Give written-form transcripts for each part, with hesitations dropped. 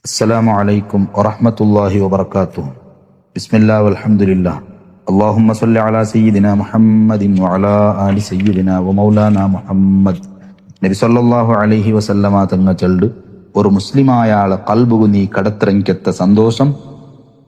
അസ്സലാമു അലൈക്കും വറഹ്മത്തുള്ളാഹി വബറകാതുഹു. ബിസ്മില്ലാഹി വൽഹംദുലില്ലാഹ്. അല്ലാഹുമ്മ സ്വല്ലി അലാ സയ്യിദിനാ മുഹമ്മദിൻ വഅലാ ആലി സയ്യിദിനാ വമൗലാനാ മുഹമ്മദ്. നബി സല്ലല്ലാഹു അലൈഹി വസല്ലമ തങ്ങൾ ചൊല്ല്, ഒരു മുസ്ലിമായ ആളെ കൽബുകു നീ കടത്തിറങ്ങിക്കെത്ത സന്തോഷം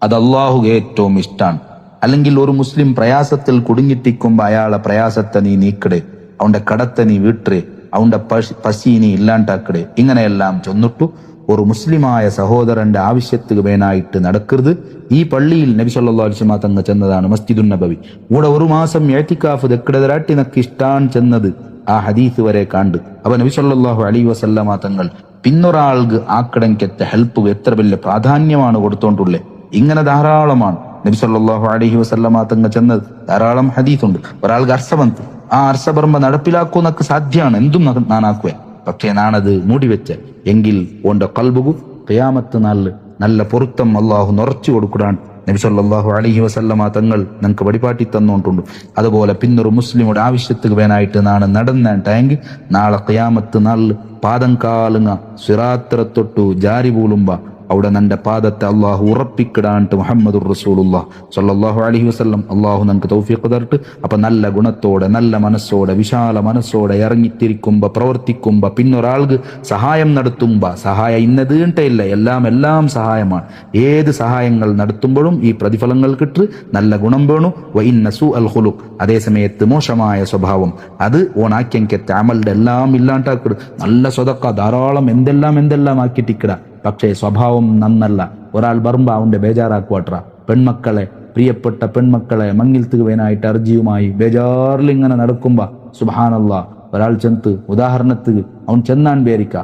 അത് അള്ളാഹുക്ക് ഏറ്റവും ഇഷ്ടാണ്. അല്ലെങ്കിൽ ഒരു മുസ്ലിം പ്രയാസത്തിൽ കുടുങ്ങിട്ടിക്കുമ്പോ അയാളെ പ്രയാസത്തെ നീ നീക്കിടെ, അവന്റെ കടത്തെ നീ വീട്ടേ, അവന്റെ പശി നീ ഇല്ലാണ്ടാക്കിടെ. ഇങ്ങനെയെല്ലാം ചൊന്നിട്ടു ഒരു മുസ്ലിമായ സഹോദരന്റെ ആവശ്യത്തിന് വേനായിട്ട് നടക്കരുത്. ഈ പള്ളിയിൽ നബി സല്ലല്ലാഹു അലൈഹി വസല്ലം തങ്ങൾ ചെന്നതാണ് മസ്ജിദുൻ നബവി. ഇവിടെ ഒരു മാസം ഇഅ്തികാഫ് ദക്കിടതരാട്ടി നക്ക് ഇഷ്ടാൻ ചെന്നത് ആ ഹദീസ് വരെ കണ്ട്. അപ്പൊ നബി സല്ലല്ലാഹു അലൈഹി വസല്ലം തങ്ങൾ പിന്നൊരാൾക്ക് ആക്കടങ്കത്തെ ഹെൽപ്പ് എത്ര വലിയ പ്രാധാന്യമാണ് കൊടുത്തോണ്ടുള്ളേ. ഇങ്ങനെ ധാരാളമാണ് നബി സല്ലല്ലാഹു അലൈഹി വസല്ലം തങ്ങൾ ചെന്നത്. ധാരാളം ഹദീസ് ഉണ്ട്. ഒരാൾക്ക് അർസബന്ത്, ആ അർസബർമ്മ നടപ്പിലാക്കുന്നക്ക് സാധ്യമാണ്, എന്തും നാനാക്കുവേ. പക്ഷേ നാണത് മൂടിവെച്ച എങ്കിൽ ഓന്റെ കൽബുകു ഖിയാമത്ത് നാളിൽ നല്ല പൊരുത്തം അള്ളാഹു നിറച്ചു കൊടുക്കുടാൻ നബി സല്ലല്ലാഹു അലൈഹി വസല്ലമ തങ്ങൾ നമുക്ക് വഴിപാട്ടി തന്നോണ്ടുണ്ട്. അതുപോലെ പിന്നൊരു മുസ്ലിമുടെ ആവശ്യത്തിന് വേനായിട്ട് നാളെ നടന്നിട്ടെങ്കിൽ നാളെ ഖിയാമത്ത് നാളിൽ പാദം കാലുങ്ങ സിറാത്തിറ തൊട്ടു ജാരി പൂളുമ്പ അവിടെ നന്റെ പാദത്തെ അള്ളാഹു ഉറപ്പിക്കിടാണ്ട് മുഹമ്മദുർ റസൂലുള്ളാഹ് സ്വല്ലല്ലാഹു അലൈഹി വസല്ലം അള്ളാഹു നമുക്ക് തൗഫീഖ് തരട്ടെ. അപ്പൊ നല്ല ഗുണത്തോടെ നല്ല മനസ്സോടെ വിശാല മനസ്സോടെ ഇറങ്ങിത്തിരിക്കുമ്പോ പ്രവർത്തിക്കുമ്പോ പിന്നൊരാൾക്ക് സഹായം നടത്തുമ്പോ സഹായം ഇന്നതീണ്ടേ ഇല്ല, എല്ലാം സഹായമാണ്. ഏത് സഹായങ്ങൾ നടത്തുമ്പോഴും ഈ പ്രതിഫലങ്ങൾ കിട്ടു. നല്ല ഗുണം വേണു. വഇന്ന സൂഅൽ ഖുലുഖ്, അതേ സമയത്ത് മോശമായ സ്വഭാവം അത് ഓണാക്കിയങ്കത്തെ അമലിന്റെ എല്ലാം ഇല്ലാണ്ടാക്കിട്. നല്ല സ്വതക്ക ധാരാളം എന്തെല്ലാം ആക്കിട്ടിക്കിട, പക്ഷേ സ്വഭാവം നന്നല്ല. ഒരാൾ ബർമ്പ അവന്റെ ബേജാറാക്കുവാട്ര. പെൺമക്കളെ, പ്രിയപ്പെട്ട പെൺമക്കളെ മങ്ങിൽത്തുക വേനായിട്ട് അർജിയുമായി ബേജാറിൽ ഇങ്ങനെ നടക്കുമ്പോ സുബ്ഹാനല്ലാഹ് ഒരാൾ ചെന്ന് ഉദാഹരണത്തിന് അവൻ ചെന്നാൻ പേരിക്ക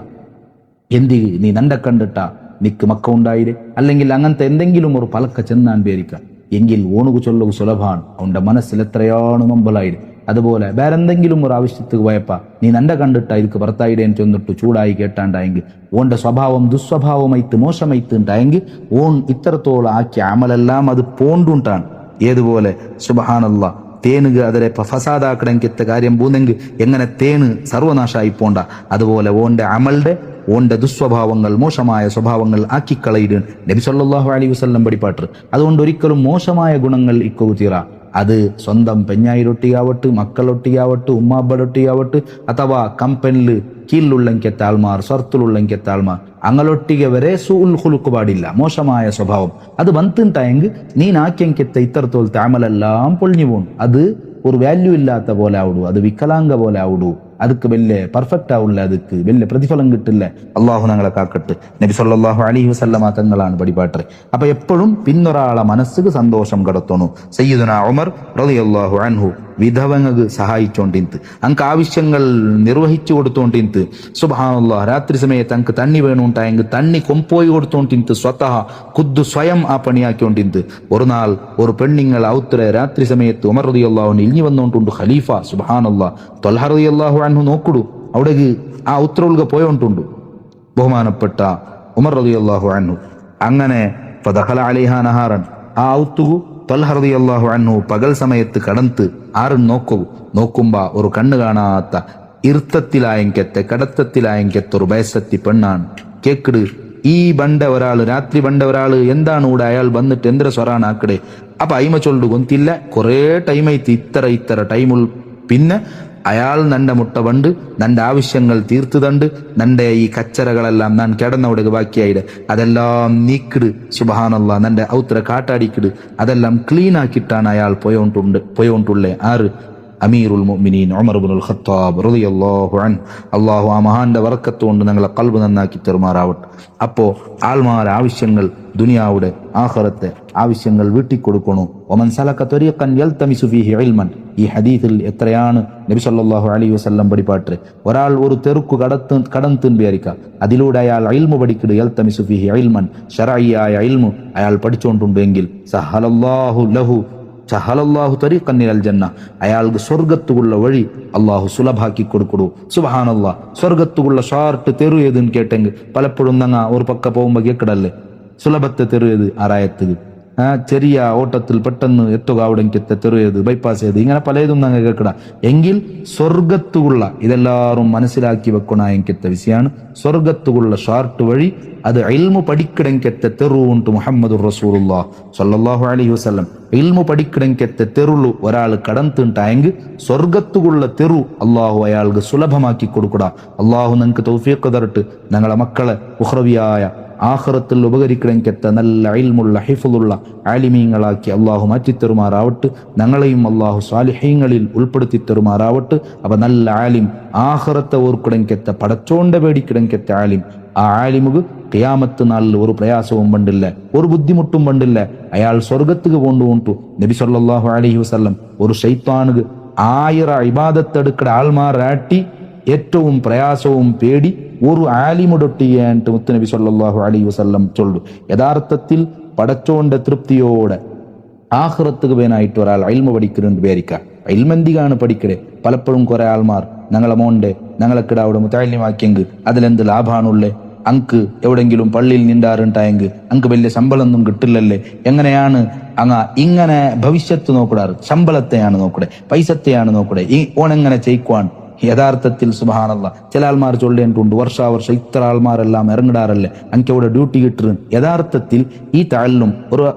എന്തി നീ നന്റെ കണ്ടിട്ടാ നിക്ക് മക്ക ഉണ്ടായിരെ, അല്ലെങ്കിൽ അങ്ങനത്തെ എന്തെങ്കിലും ഒരു പലക്ക ചെന്നാൻ പേരിക്ക എങ്കിൽ ഓണുകു ചൊല്ലുക സുലഭാണ്. അവന്റെ മനസ്സിൽ എത്രയാണ് നൊമ്പലായിര്. അതുപോലെ വേറെന്തെങ്കിലും ഒരു ആവശ്യത്തിന് പോയപ്പ നീ നന്റെ കണ്ടിട്ടാ ഇതൊക്കെ ഭർത്തായിടേൻ ചെന്നിട്ട് ചൂടായി കേട്ടാണ്ടായെങ്കിൽ ഓന്റെ സ്വഭാവം ദുസ്വഭാവമായിട്ട് മോശമായിട്ട് ഉണ്ടായെങ്കിൽ ഓൺ ഇത്രത്തോളം ആക്കിയ അമലെല്ലാം അത് പോണ്ടുണ്ടാണ്. ഏതുപോലെ സുബ്ഹാനല്ലാഹ് തേനുക അതിലെ ഫസാദാക്കടങ്കിത്ത കാര്യം പൂന്നെങ്കിൽ എങ്ങനെ തേന് സർവനാശമായി പോണ്ട, അതുപോലെ ഓന്റെ അമലിന്റെ ഓന്റെ ദുസ്വഭാവങ്ങൾ മോശമായ സ്വഭാവങ്ങൾ ആക്കിക്കളയിടും നബി സല്ലല്ലാഹു അലൈഹി വസല്ലം പഠിപ്പാട്ട്. അതുകൊണ്ട് ഒരിക്കലും മോശമായ ഗുണങ്ങൾ ഇക്കു തീറ. അത് സ്വന്തം പെഞ്ഞായിരൊട്ടിയാവട്ട്, മക്കളൊട്ടിയാവട്ട്, ഉമ്മാബടൊട്ടിയാവട്ട്, അഥവാ കമ്പനിൽ കീഴിലുള്ളെങ്കത്തെ ആൾമാർ, സ്വർത്തിലുള്ളെങ്കത്തെ ആൾമാർ, അങ്ങലൊട്ടിക വരെ സൂഉൽ ഖുലുഖ് പാടില്ല. മോശമായ സ്വഭാവം അത് വന്നിട്ടായെങ്കിൽ നീ നാക്കിയങ്കത്തെ ഇത്തരത്തോളത്തെ അമലെല്ലാം പൊളിഞ്ഞു പോകും. അത് ഒരു വാല്യൂ ഇല്ലാത്ത പോലെ ആവിടൂ, അത് വികലാംഗ പോലെ ആവിടൂ, அதுக்கு വലിയ പെർഫെക്റ്റ് ആവില്ല, அதுக்கு വലിയ പ്രതിഫലം കിട്ടില്ല. അള്ളാഹു ഞങ്ങളെ കാക്കട്ടെ. നബി സല്ലല്ലാഹു അലൈഹി വസല്ലമ തങ്ങളാണ് പഠിപ്പാട്ടത്. അപ്പൊ എപ്പോഴും പിന്നൊരാളെ മനസ്സിക്ക് സന്തോഷം കടത്തണു. സയ്യിദുനാ ഉമർ റളിയല്ലാഹു അൻഹു വിധവങ്ങൾക്ക് സഹായിച്ചോണ്ടിന്ത്, അങ്ക് ആവശ്യങ്ങൾ നിർവഹിച്ചു കൊടുത്തോണ്ടിന്ത്. സുബ്ഹാനല്ലാഹ് രാത്രി സമയത്ത് അങ്ക് തണ്ണി വേണുണ്ടായെങ്കിൽ തണ്ണി കൊമ്പോയി കൊടുത്തോണ്ടിന്ത് സ്വയം ആ പണിയാക്കിയോണ്ടിന്ത്. ഒരു നാൾ ഒരു പെണ്ണിങ്ങൾ ഔത്ര രാത്രി സമയത്ത് ഉമർ റളിയല്ലാഹു ഇഞ്ഞി വന്നോണ്ടുണ്ട് ഖലീഫ. സുബ്ഹാനല്ലാഹ് ത്വൽഹ റളിയല്ലാഹു അൻഹു നോക്കുടു അവിടേക്ക് ആ ഉത്രൊൽക പോയോണ്ടുണ്ട് ബഹുമാനപ്പെട്ട ഉമർ റളിയല്ലാഹു അൻഹു. അങ്ങനെ ഫദഖല അലൈഹാ നഹാറൻ, ആ ഔത്തുകു ത്വൽഹ റളിയല്ലാഹു അൻഹു പകൽ സമയത്ത് കടന്ന് ആരും നോക്കുമ്പോ ഒരു കണ്ണ് കാണാത്ത ഇരുത്തത്തിലായെങ്കത്തെ കടത്തത്തിലായെങ്കത്തെ ഒരു വയസ്സത്തി പെണ്ണാണ്. കേക്കിട് ഈ ബണ്ട ഒരാള് രാത്രി ബണ്ട ഒരാള് എന്താണ് ഇവിടെ അയാൾ വന്നിട്ട് എന്തൊരു സ്വറാണ് ആക്കടെ. അപ്പൊ അയിമ ചൊല്ലു കൊന്തില്ല കുറേ ടൈമായിട്ട് ഇത്ര ടൈമുൾ. പിന്നെ അയാൾ നന്റെ മുട്ട വണ്ട് നന്റെ ആവശ്യങ്ങൾ തീർത്തു തണ്ട് നന്റെ ഈ കച്ചറകളെല്ലാം ഞാൻ കിടന്നവിടെ ബാക്കിയായിട് അതെല്ലാം നീക്കിട്. സുബ്ഹാനല്ലാഹ് നന്റെ ഔത്ര കാട്ടാടിക്കിട് അതെല്ലാം ക്ലീൻ ആക്കിയിട്ടാണ് അയാൾ പോയോണ്ടുള്ളേ. ആറ് അമീറുൽ മുഅ്മിനീൻ ഉമർ ഇബ്നുൽ ഖത്താബ് റളിയല്ലാഹു അൻഹു. അല്ലാഹു ആ മഹാന്റെ ബർക്കത്ത് കൊണ്ട് ഞങ്ങളെ ഖൽബ് നന്നാക്കി തെരുമാറാവട്ടെ. അപ്പോ ആൾമാരെ ആവശ്യങ്ങൾ ദുനിയാവുടെ ആഖിറത്തെ ആവശ്യങ്ങൾ വീട്ടിക്കൊടുക്കണു. വമൻ സലക ത്വരീഖൻ യൽതമിസു ഫീഹി ഇൽമൻ, ഈ ഹദീസിൽ എത്രയാണ് നബി സല്ലല്ലാഹു അലൈഹി വസല്ലം പഠിപ്പാട്ട്. ഒരാൾ ഒരു തെറുക്കു കടന്ന് വിചാരിക്കുക, അതിലൂടെ അയാൾ ഇൽമു പഠിക്കിട്. യൽതമിസു ഫീഹി ഇൽമൻ, ശർഈയായ ഇൽമു അയാൾ പഠിച്ചുകൊണ്ടുണ്ടെങ്കിൽ സഹലല്ലാഹു തരീഖൻ ഇലൽ ജന്ന, അയാൾക്ക് സ്വർഗത്തുള്ള വഴി അള്ളാഹു സുലഭാക്കി കൊടുക്കടൂ. സുബ്ഹാനല്ലാഹ് സ്വർഗത്തുള്ള ഷാർട്ട് തെരു ഏതെന്ന് കേട്ടെങ്കിൽ പലപ്പോഴും നങ്ങ ഒരു പക്ക പോകുമ്പോ കേക്കിടല്ലേ സുലഭത്തെ തെരു ഏത് ആറായത്തുക. ചെറിയ ഓട്ടത്തിൽ പെട്ടെന്ന് എത്തുക അവിടേക്ക് തെറിയത് ബൈപ്പാസ് ചെയ്ത് ഇങ്ങനെ പലതും ഞങ്ങൾ കേൾക്കട എങ്കിൽ സ്വർഗത്തുള്ള ഇതെല്ലാവരും മനസ്സിലാക്കി വെക്കണ എനിക്കത്തെ വിഷയമാണ്. സ്വർഗത്തുള്ള ഷാർട്ട് വഴി അത് ഇൽമു പഠിക്കടെങ്കത്തെ തെറുണ്ട് മുഹമ്മദ് റസൂലുള്ളാഹി സ്വല്ലല്ലാഹു അലൈഹി വസല്ലം. ഇൽമു പഠിക്കടെങ്കത്തെ തെറുള്ളു ഒരാൾ കടന്നിട്ടായെങ്കിൽ സ്വർഗത്തുള്ള തെറു അള്ളാഹു അയാൾക്ക് സുലഭമാക്കി കൊടുക്കുക. അള്ളാഹു നിങ്ങൾക്ക് തൗഫീഖ് തരട്ട്. ഞങ്ങളെ മക്കളെ ഉഖ്റവിയായ ആഖിറത്തിൽ ഉപകരിക്കണമെങ്കത്ത നല്ല ഇൽമുള്ള ഹിഫ്ളുള്ള ആലിമീങ്ങളാക്കി അള്ളാഹു മാറ്റിത്തെറുമാറാവട്ട്. ഞങ്ങളെയും അള്ളാഹു സാലിഹീങ്ങളിൽ ഉൾപ്പെടുത്തി തെറുമാറാവട്ട്. അപ്പൊ നല്ല ആലിം ആഖിറത്തെ ഓർക്കിടങ്കത്ത പടച്ചോണ്ട പേടിക്കിടങ്കത്ത ആലിം. ആ ആലിമുക്ക് ഖിയാമത്ത് നാളിൽ ഒരു പ്രയാസവും പണ്ടില്ല, ഒരു ബുദ്ധിമുട്ടും പണ്ടില്ല. അയാൾ സ്വർഗത്തുക്ക് കൊണ്ടുപോണ്ടു. നബി സല്ലല്ലാഹു അലൈഹി വസല്ലം ഒരു ശൈത്താനുക്ക് 1000 ഇബാദത്തെടുക്കട ആൾമാരാട്ടി ഏറ്റവും പ്രയാസവും പേടി ഒരു ആലിമുടൊട്ടിയായിട്ട് മുത്തുനബി സല്ലല്ലാഹു അലൈഹി വസല്ലം ചൊല്ലു. യഥാർത്ഥത്തിൽ പടച്ചോണ്ട തൃപ്തിയോടെ ആഖിറത്തുക്ക് വേനായിട്ട് ഒരാൾ ഇൽമ പഠിക്കുന്നുണ്ട് വിചാരിക്കുക. ഇൽമെന്തികാണ് പഠിക്കടേ. പലപ്പോഴും കുറെ ആൾമാർ ഞങ്ങളെ മോണ്ടെ ഞങ്ങളെക്കിട അവിടെ മുത്താലിമാക്കിയെങ്കിൽ അതിലെന്ത് ലാഭാണുള്ളേ, അങ്ക് എവിടെങ്കിലും പള്ളിയിൽ നിണ്ടാറുണ്ടായെങ്കിൽ അങ്ക് വലിയ ശമ്പളമൊന്നും കിട്ടില്ലല്ലേ, എങ്ങനെയാണ് ഇങ്ങനെ ഭവിഷ്യത്ത് നോക്കിടാറ്? ശമ്പളത്തെയാണ് നോക്കടെ, പൈസത്തെയാണ് നോക്കടെ, ഈ ഓണെങ്ങനെ ചെയ്ക്കുവാൻ. യഥാർത്ഥത്തിൽ സുബ്ഹാനല്ലാഹ് ചില ആൾമാർ ചൊല്ലേണ്ടിട്ടുണ്ട്, വർഷാവർഷം ഇത്ര ആൾമാരെല്ലാം ഇറങ്ങിടാറല്ലേ അങ്ക് അവിടെ ഡ്യൂട്ടി കിട്ടും. യഥാർത്ഥത്തിൽ ഈ തഅല്ലും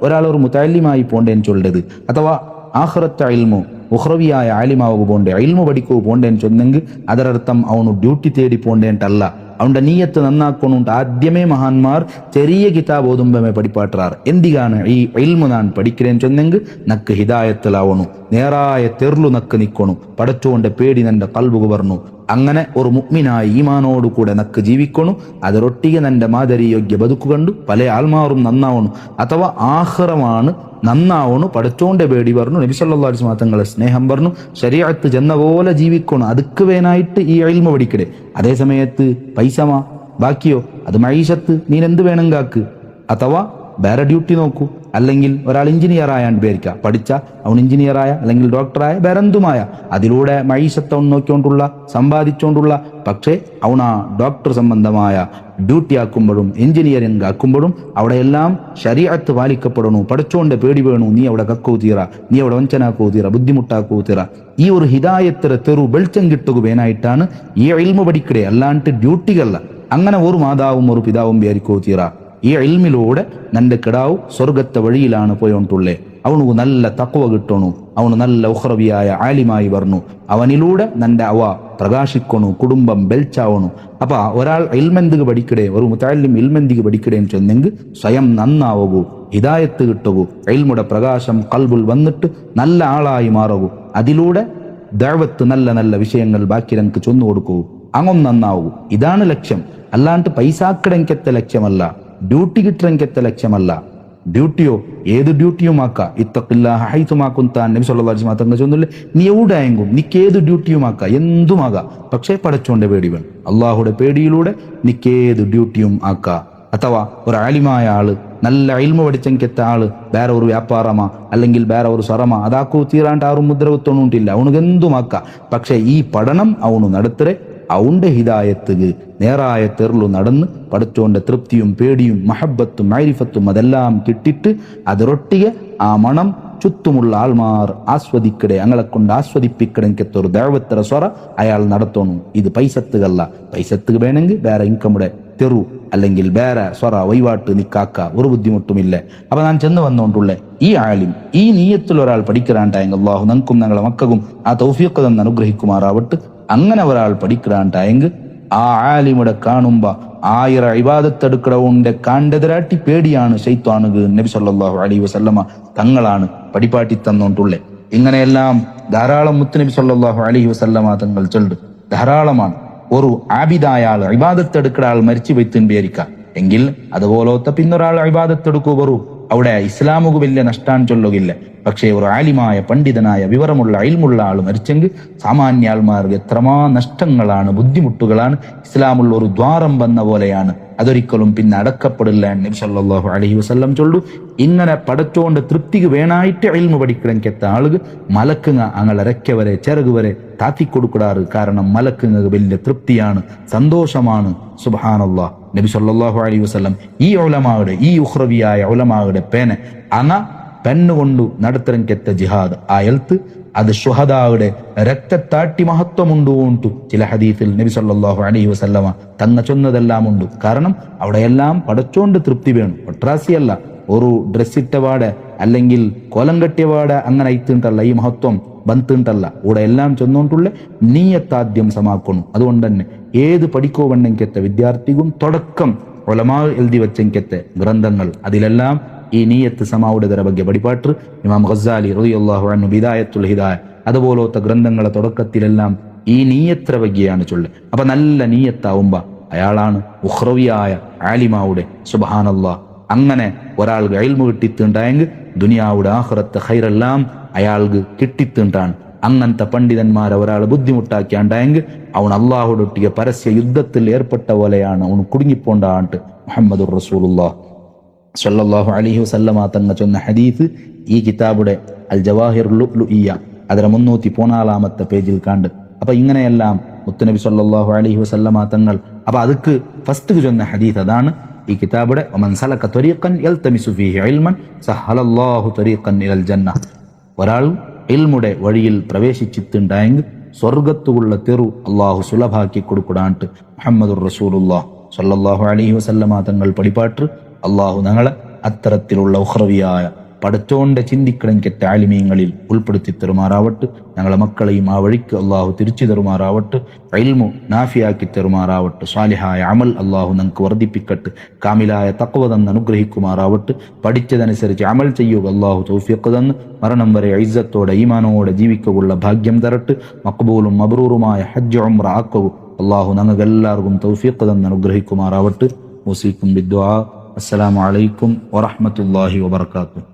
ഒരാൾ ഒരു മുതഅല്ലിമായി പോണ്ടേന്ന് ചൊല്ലേത്, അഥവാ ആഖിറത്തെ ഇൽമു ഉഖ്റവിയായ ആലിമാവ് പോണ്ടേ ഇൽമു പഠിക്കൂ പോണ്ടേന്ന് ചൊന്നെങ്കിൽ അതരർത്ഥം അവನು ഡ്യൂട്ടി തേടി പോണ്ടേണ്ടല്ല. അവന്റെ നീയത്ത് നന്നാക്കണുണ്ട്. ആദ്യമേ മഹാന്മാർ ചെറിയ കിതാബ് ഓതുമ്പമേ പഠിപ്പാട്ടാറ്. എന്തിനാണ് ഈ ഇൽമു ഞാൻ പഠിக்கிறேன்னு ചൊന്നെങ്കിൽ നക്ക് ഹിദായത്തിലാവണു, നേരായ തെർലു നക്ക് നിക്കണു, പടച്ചോന്റെ പേടി നിന്റെ കൽബുക പറഞ്ഞു. അങ്ങനെ ഒരു മുഅ്മിനായി ഈമാനോട് കൂടെ നക്ക് ജീവിക്കണു. അതിരൊട്ടിಗೆ നിന്റെ മാതിരി യോഗ്യ ബതുക്കു കണ്ടു പല ആൾമാറും നന്നാവണു. അഥവാ ആഖിറമാണ് നന്നാവണു. പടച്ചോന്റെ പേടി പറഞ്ഞു, നബി സല്ലല്ലാഹു അലൈഹി വസല്ലം തങ്ങളെ സ്നേഹം പറഞ്ഞു, ശരീഅത്ത് ജന്ന പോലെ ജീവിക്കണം. അതുക്ക് വേനായിട്ട് ഈ ഇൽമു പഠിക്കടേ. അതേ സമയത്ത് പൈസമാ ബാക്കിയോ അത് മൈഷത്ത് നീനെന്ത് വേണമെങ്കാക്ക്. അഥവാ വേറെ ഡ്യൂട്ടി നോക്കൂ. അല്ലെങ്കിൽ ഒരാൾ എഞ്ചിനീയർ ആയാണ്ട് പേരിക്ക പഠിച്ച അവൻ എഞ്ചിനീയറായ അല്ലെങ്കിൽ ഡോക്ടറായ വേറെന്തുമായ അതിലൂടെ മൈഷത്ത് അവൻ നോക്കിക്കൊണ്ടുള്ള സമ്പാദിച്ചുകൊണ്ടുള്ള. പക്ഷേ അവൻ ആ ഡോക്ടർ സംബന്ധമായ ഡ്യൂട്ടി ആക്കുമ്പോഴും എഞ്ചിനീയറിംഗ് ആക്കുമ്പോഴും അവിടെയെല്ലാം ശരീഅത്ത് പാലിക്കപ്പെടണു. പഠിച്ചോണ്ട് പേടി വേണു. നീ അവിടെ കക്കൂ തീറ, നീ അവിടെ വഞ്ചനാക്കൂ തീറ, ബുദ്ധിമുട്ടാക്കൂ തീറ. ഈ ഒരു ഹിദായത്തിലെ തെറു വെളിച്ചം കിട്ടുക വേനായിട്ടാണ് ഈ ഇൽമു പഠിക്കടേ, അല്ലാണ്ട് ഡ്യൂട്ടികളല്ല. അങ്ങനെ ഒരു മാതാവും ഒരു പിതാവും വിചാരിക്കൂ തീറ. ഈ ഇൽമിലൂടെ നിന്റെ കിടാവ് സ്വർഗത്തെ വഴിയിലാണ് പോയോണ്ടുള്ളേ. അവനു നല്ല തഖ്വ കിട്ടണു, അവന് നല്ല ഉഖ്റവിയായ ആലിമായി വരണു. അവനിലൂടെ നിന്റെ അവ പ്രകാശിക്കണു, കുടുംബം ബെൽച്ചാവണു. അപ്പൊ ഒരാൾ ഇൽമെന്തിക്ക് പഠിക്കടേ, ഒരു മുതഅല്ലിം ഇൽമെന്തിക്ക് പഠിക്കടേന്ന് ചൊന്നെങ്കിൽ സ്വയം നന്നാവൂ, ഹിദായത്ത് കിട്ടൂ, ഇൽമുടെ പ്രകാശം കൽബുൽ വന്നിട്ട് നല്ല ആളായി മാറൂ. അതിലൂടെ ദഅവത്ത് നല്ല നല്ല വിഷയങ്ങൾ ബാക്കി എനിക്ക് ചൊന്നു കൊടുക്കൂ, അങ്ങൊന്ന് നന്നാവൂ. ഇതാണ് ലക്ഷ്യം. അല്ലാണ്ട് പൈസാക്കടെങ്കത്തെ ലക്ഷ്യമല്ല, ഡ്യൂട്ടി കിട്ടണെങ്കത്തെ ലക്ഷ്യമല്ല. ഡ്യൂട്ടിയോ ഏത് ഡ്യൂട്ടിയുമാക്ക, ഇത്തഖില്ലാഹ ഹൈതുമാ കുന്ത നബി സല്ലല്ലാഹു അലൈഹി വസല്ലം ചൊല്ലുന്നില്ലേ, നീ എവിടെയെങ്കിലും നിക്ക് ഏത് ഡ്യൂട്ടിയുമാക്ക, എന്തുമാകാം. പക്ഷേ പടച്ചോന്റെ പേടി വേണം. അള്ളാഹുടെ പേടിയിലൂടെ നിക്കേത് ഡ്യൂട്ടിയും ആക്ക. അഥവാ ഒരു ആലിമായ ആള് നല്ല ഇൽമു പഠിച്ചെങ്കത്ത ആള് വേറെ ഒരു വ്യാപാരമാ അല്ലെങ്കിൽ വേറെ ഒരു സ്വറമാ അതാക്കൂ തീരാണ്ട് ആറും മുദ്രവത്തൊന്നുണ്ടില്ല, അവനുക്ക് എന്തുമാക്ക. പക്ഷെ ഈ പഠനം അവനു നടത്തരെ അവന്റെ ഹിദായത്തുക്ക് നേരായ തെർലു നടന്ന് പടച്ചോന്റെ തൃപ്തിയും പേടിയും മഹബത്തും മൈരിഫത്തും അതെല്ലാം കിട്ടിട്ട് അതിരൊട്ടിಗೆ ആ മണം ചുറ്റുമുള്ള ആൾമാർ ആസ്വദിക്കടെ, അങ്ങളെ കൊണ്ട് ആസ്വദിപ്പിക്കടെങ്കത്തൊരു ദഅവത്തര സ്വറ അയാൾ നടത്തണു. ഇത് പൈസത്തുകല്ല. പൈസത്തുക വേണമെങ്കിൽ വേറെ ഇൻകമുടെ തെറു അല്ലെങ്കിൽ വേറെ സ്വറ വൈവാട്ട് നിക്കാക്ക, ഒരു ബുദ്ധിമുട്ടുമില്ല. അപ്പൊ ഞാൻ ചെന്ന് വന്നുകൊണ്ടുള്ള ഈ ആലിം ഈ നീയത്തിൽ ഒരാൾ പഠിക്കറാണ്ടായെങ്കിൽ അല്ലാഹു നമുക്കും ഞങ്ങളെ മക്കൾക്കും ആ തൗഫീഖ് തന്ന് അനുഗ്രഹിക്കുമാറാവട്ടെ. അങ്ങനെ ഒരാൾ പഠിക്കറാണ്ടായെങ്കിൽ ആ ആലിമുടെ കാണുമ്പോ 1000 ഇബാദത്തെടുക്കടവുണ്ട് കാണ്ടതിരാട്ടി പേടിയാണ് ശൈത്വാനുക്ക്. നബി സല്ലല്ലാഹു അലൈഹി വസല്ലമ തങ്ങളാണ് പഠിപ്പാട്ടി തന്നോണ്ടുള്ളേ. ഇങ്ങനെയെല്ലാം ധാരാളം മുത്തുനബി സല്ലല്ലാഹു അലൈഹി വസല്ലമ തങ്ങൾ ചൊല്ലു ധാരാളമാണ്. ഒരു ആബിദായ ആൾ ഇബാദത്തെടുക്കുന്ന ആൾ മരിച്ചു പോയിത്തിന് വിചാരിക്കാം എങ്കിൽ അതുപോലത്തെ പിന്നൊരാൾ ഇബാദത്തെടുക്കൂ വരൂ, അവിടെ ഇസ്ലാമുക്ക് വലിയ നഷ്ടാൻ ചൊല്ലുകില്ല. പക്ഷേ ഒരു ആലിമായ പണ്ഡിതനായ വിവരമുള്ള ഇൽമുള്ള ആൾ മരിച്ചെങ്കിൽ സാമാന്യ ആൾമാർക്ക് എത്രമാ നഷ്ടങ്ങളാണ്, ബുദ്ധിമുട്ടുകളാണ്. ഇസ്ലാമുള്ള ഒരു ദ്വാരം വന്ന പോലെയാണ്. അതൊരിക്കലും പിന്നെ അടക്കപ്പെടില്ല എന്ന് നബി സല്ലല്ലാഹു അലൈഹി വസല്ലം ചൊല്ലു. ഇങ്ങനെ പടച്ചോണ്ട് തൃപ്തിക്ക് വേണായിട്ട് ഇൽമു പഠിക്കണമെങ്കത്ത ആളുകൾ മലക്കുങ്ങ അങ്ങളെ റെക്കവരെ ചിറകുവരെ താത്തിക്കൊടുക്കാറ്. കാരണം മലക്കുങ്ങ വലിയ തൃപ്തിയാണ്, സന്തോഷമാണ്. സുബ്ഹാനല്ലാഹ്. നബി സല്ലല്ലാഹു അലൈഹി വസല്ലം ഈ ഉലമായുടെ ഈ ഉഖ്റവിയായ ഉലമായുടെ പേന അങ്ങ പെണ്ണുകൊണ്ടു നടത്തരംക്കെത്ത ജിഹാദ് ആ എൽത്ത് അത് ഷുഹദായുടെ രക്തത്താട്ടി മഹത്വമുണ്ടു ഉണ്ടു ചില ഹദീസിൽ നബി സല്ലല്ലാഹു അലൈഹി വസല്ലമ തങ്ങ ചൊന്നതെല്ലാം ഉണ്ട്. കാരണം അവിടെയെല്ലാം പടച്ചോണ്ട് തൃപ്തി വേണം. ഒട്രാസിയല്ല, ഒരു ഡ്രസ്സിട്ടപാട് അല്ലെങ്കിൽ കോലം കെട്ടിയപാട് അങ്ങനെ അയത്തിണ്ടല്ല ഈ മഹത്വം ബന്തിണ്ടല്ല. ഇവിടെ എല്ലാം ചെന്നോണ്ടുള്ള നീയത്താദ്യം സമാക്കണം. അതുകൊണ്ട് തന്നെ ഏത് പഠിക്കോ വണ്ണെങ്കത്തെ വിദ്യാർത്ഥിക്കും തുടക്കം ഉലമാ എഴുതി വെച്ചെങ്കത്തെ ഗ്രന്ഥങ്ങൾ അതിലെല്ലാം ഈ നീയത്ത് സമാവുടെ ಬಗ್ಗೆ പഠിപ്പാട്ട് ഇമാം ഗസാലി റളിയല്ലാഹു അൻഹു ബിദായത്തുൽ ഹിദായ അതുപോലത്തെ ഗ്രന്ഥങ്ങളെ തുടക്കത്തിലെല്ലാം ഈ നീയത്ര ബഗ്ഗെയാണ് ചൊല്ല്. അപ്പൊ നല്ല നീയത്താവുമ്പോ അയാളാണ് ഉഖ്റവിയായ ആലിമാവുടെ. സുബ്ഹാനല്ലാഹ്, അങ്ങനെ ഒരാൾക്ക് ഇൽമു കിട്ടിത്തുണ്ടായെങ്കിൽ ദുനിയാവുടെ ആഖിറത്തെ ഖൈറെല്ലാം അയാൾക്ക് കിട്ടിത്തുണ്ടാണ്. അങ്ങനത്തെ പണ്ഡിതന്മാരെ ഒരാൾ ബുദ്ധിമുട്ടാക്കിയാണ്ടായെങ്കിൽ അവൻ അള്ളാഹുടൊട്ടിയ പരസ്യ യുദ്ധത്തിൽ ഏർപ്പെട്ട പോലെയാണ് അവൻ കുടുങ്ങിപ്പോണ്ടാണ്ട്. മുഹമ്മദുർ റസൂലുള്ളാഹ് സ്വല്ലല്ലാഹു അലൈഹി വസല്ലമ തങ്ങൾ ചൊന്ന ഹദീസ് ഈ കിതാബുടെ അൽ ജവാഹിർ ലുഅ്ലുഇയ്യ അതിലെ 314 പേജിൽ കണ്ട്. അപ്പൊ ഇങ്ങനെയെല്ലാം മുത്തുനബി സ്വല്ലല്ലാഹു അലൈഹി വസല്ലമ തങ്ങൾ അപ്പൊ അതുക്ക് ഫസ്റ്റ് ചൊന്ന ഹദീസ് അതാണ് ഈ കിതാബുടെ വമൻ സലക ത്വരീഖൻ യൽതമിസു ഫീഹി ഇൽമൻ സഹലല്ലാഹു ത്വരീഖൻ ഇലൽ ജന്ന. ഒരാൾ ഇൽമുടെ വഴിയിൽ പ്രവേശിച്ചിട്ടുണ്ടായെങ്കിൽ സ്വർഗത്തുള്ള തെറു അള്ളാഹു സുലഭാക്കി കൊടുക്കുടാണ്ട്. മുഹമ്മദുർ റസൂലുള്ളാഹ് സ്വല്ലല്ലാഹു അലൈഹി വസല്ലമ തങ്ങൾ പഠിപ്പാട്ട് അള്ളാഹു ഞങ്ങളെ അത്തരത്തിലുള്ള ഉഖ്റവിയായ പടച്ചോന്റെ ചിന്തിക്കണമെങ്കിൽ ആലിമീങ്ങളിൽ ഉൾപ്പെടുത്തി തെറുമാറാവട്ട്. ഞങ്ങളെ മക്കളെയും ആ വഴിക്ക് അള്ളാഹു തിരിച്ചു തെറുമാറാവട്ട്. ഇൽമു നാഫിയാക്കി തെറുമാറാവട്ട്. സ്വാലിഹായ അമൽ അള്ളാഹു ഞങ്ങൾക്ക് വർദ്ധിപ്പിക്കട്ട്. കാമിലായ തഖ്വ തന്ന് അനുഗ്രഹിക്കുമാറാവട്ട്. പഠിച്ചതനുസരിച്ച് അമൽ ചെയ്യുക അള്ളാഹു തൗഫീഖ് തന്ന് മരണം വരെ ഇസ്സത്തോടെ ഈമാനോടെ ജീവിക്കുള്ള ഭാഗ്യം തരട്ട്. മഖ്ബൂലും മബ്റൂറുമായ ഹജ്ജ് ഉംറ ആക്കവും അള്ളാഹു ഞങ്ങൾക്ക് എല്ലാവർക്കും തൗഫീഖ് തന്ന് അനുഗ്രഹിക്കുമാറാവട്ട്. മുസീക്കും ബിദ്ദുആ. അസ്സലാമു അലൈക്കും വറഹ്മത്തുള്ളാഹി വബറകാതുഹു.